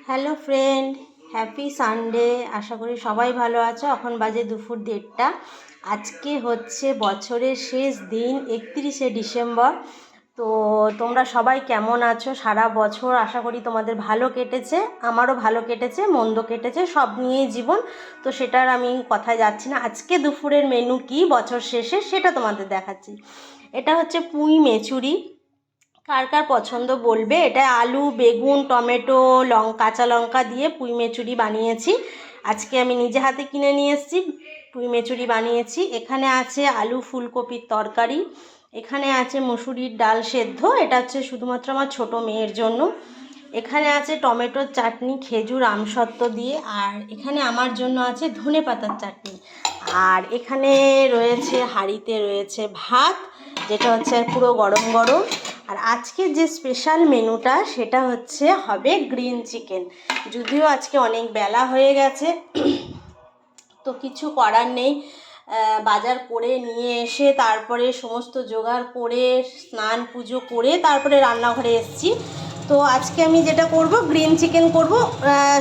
Hello friend, happy Sunday. আশা করি সবাই ভালো আছো। এখন বাজে দুপুর 1:30। আজকে হচ্ছে বছরের শেষ দিন, 31শে ডিসেম্বর। তো তোমরা সবাই কেমন আছো? সারা বছর আশা করি তোমাদের ভালো কেটেছে, আমারও ভালো কেটেছে, মন্দ কেটেছে, সব নিয়েই জীবন। তো সেটার আমি কথায় যাচ্ছি না। আজকে দুপুরের মেনু কি বছর শেষে সেটা তোমাদের দেখাচ্ছি। এটা হচ্ছে পুঁই মেচুরি। কার কার পছন্দ বলবে। এটা আলু, বেগুন, টমেটো, কাঁচা লঙ্কা দিয়ে পুঁই মেচুরি বানিয়েছি। আজকে আমি নিজে হাতে কিনে নিয়ে এসেছি, পুঁই মেচুরি বানিয়েছি। এখানে আছে আলু ফুলকপির তরকারি, এখানে আছে মুসুরির ডাল সেদ্ধ, এটা হচ্ছে শুধুমাত্র আমার ছোট মেয়ের জন্য। এখানে আছে টমেটোর চাটনি খেজুর আমসত্ত্ব দিয়ে, আর এখানে আমার জন্য আছে ধনেপাতার চাটনি। আর এখানে রয়েছে হাঁড়িতে রয়েছে ভাত, যেটা হচ্ছে পুরো গরম গরম। আর আজকে যে স্পেশাল মেনুটা সেটা হবে গ্রিন চিকেন। যদিও আজকে অনেক বেলা হয়ে গেছে, তো কিছু করার নেই। বাজার করে নিয়ে এসে তারপরে সমস্ত জোগাড় করে স্নান পুজো করে তারপরে রান্নাঘরে এসেছি। তো আজকে আমি যেটা করব, গ্রিন চিকেন করব।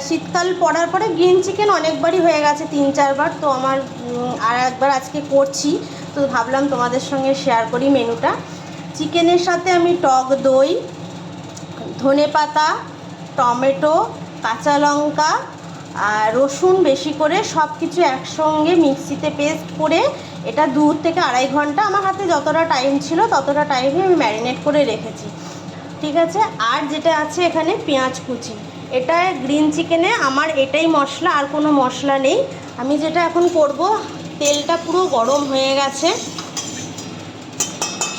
শীতকাল পড়ার পরে গ্রিন চিকেন অনেকবারই হয়ে গেছে, 3-4বার। তো আমার আর একবার আজকে করছি, তো ভাবলাম তোমাদের সঙ্গে শেয়ার করি মেনুটা। চিকেনের সাথে আমি টক দই, ধনেপাতা, টমেটো, কাঁচা লঙ্কা আর রসুন বেশি করে সব কিছু একসঙ্গে মিক্সিতে পেস্ট করে এটা 2 থেকে আড়াই ঘন্টা, আমার হাতে যতটা টাইম ছিল ততটা টাইমে আমি ম্যারিনেট করে রেখেছি। ঠিক আছে। আর যেটা আছে এখানে পেঁয়াজ কুচি। এটা গ্রিন চিকেনে আমার এটাই মশলা, আর কোনো মশলা নেই। আমি যেটা এখন করব, তেলটা পুরো গরম হয়ে গেছে,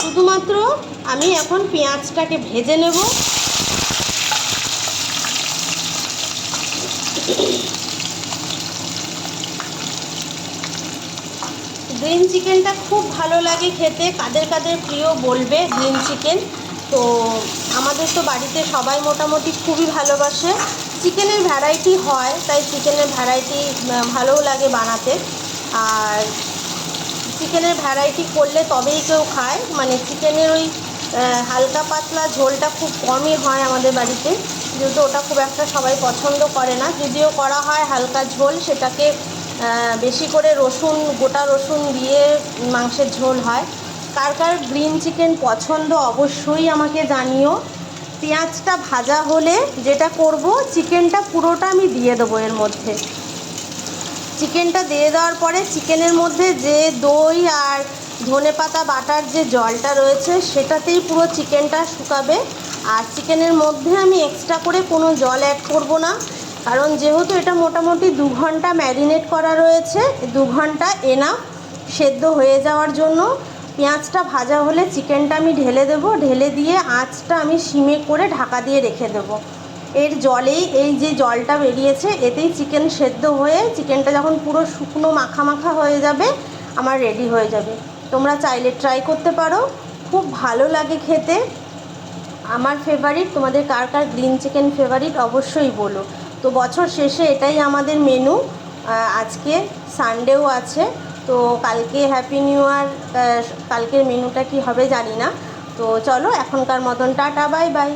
শুধুমাত্র আমি এখন পেঁয়াজটাকে ভেজে নেব। গ্রিন চিকেনটা খুব ভালো লাগে খেতে। কাদের কাদের প্রিয় বলবে গ্রিন চিকেন। তো আমাদের তো বাড়িতে সবাই মোটামুটি খুবই ভালোবাসে। চিকেনের ভ্যারাইটি হয়, তাই চিকেনের ভ্যারাইটি ভালোও লাগে বানাতে। আর চিকেনের ভ্যারাইটি করলে তবেই কেউ খায়, মানে চিকেনের ওই হালকা পাতলা ঝোলটা খুব কমই হয় আমাদের বাড়িতে, যেহেতু ওটা খুব একটা সবাই পছন্দ করে না। যদিও করা হয় হালকা ঝোল, সেটাকে বেশি করে রসুন, গোটা রসুন দিয়ে মাংসের ঝোল হয়। কার কার গ্রিন চিকেন পছন্দ অবশ্যই আমাকে জানিও। পেঁয়াজটা ভাজা হলে যেটা করব, চিকেনটা পুরোটা আমি দিয়ে দেবো এর মধ্যে। চিকেনটা দিয়ে দেওয়ার পরে চিকেনের মধ্যে যে দই আর ধনেপাতা বাটার যে জলটা রয়েছে সেটাতেই পুরো চিকেনটা শুকাবে। আর চিকেনের মধ্যে আমি এক্সট্রা করে কোনো জল অ্যাড করব না, কারণ যেহেতু এটা মোটামুটি 2 ঘন্টা ম্যারিনেট করা রয়েছে, 2 ঘন্টা এনাফ সেদ্ধ হয়ে যাওয়ার জন্য। পেঁয়াজটা ভাজা হলে চিকেনটা আমি ঢেলে দেবো, ঢেলে দিয়ে আঁচটা আমি সিমে করে ঢাকা দিয়ে রেখে দেবো। এর জলেই, এই যে জলটা বেরিয়েছে এতেই চিকেন সেদ্ধ হয়ে চিকেনটা যখন পুরো শুকনো মাখা মাখা হয়ে যাবে, আমার রেডি হয়ে যাবে। তোমরা চাইলে ট্রাই করতে পারো, খুব ভালো লাগে খেতে। আমার ফেভারিট। তোমাদের কার কার গ্রিন চিকেন ফেভারিট অবশ্যই বলো। তো বছর শেষে এটাই আমাদের মেনু। আজকে সানডেও আছে, তো কালকে হ্যাপি নিউ ইয়ার। কালকের মেনুটা কি হবে জানি না। তো চলো, এখনকার মতন টাটা, বাই বাই।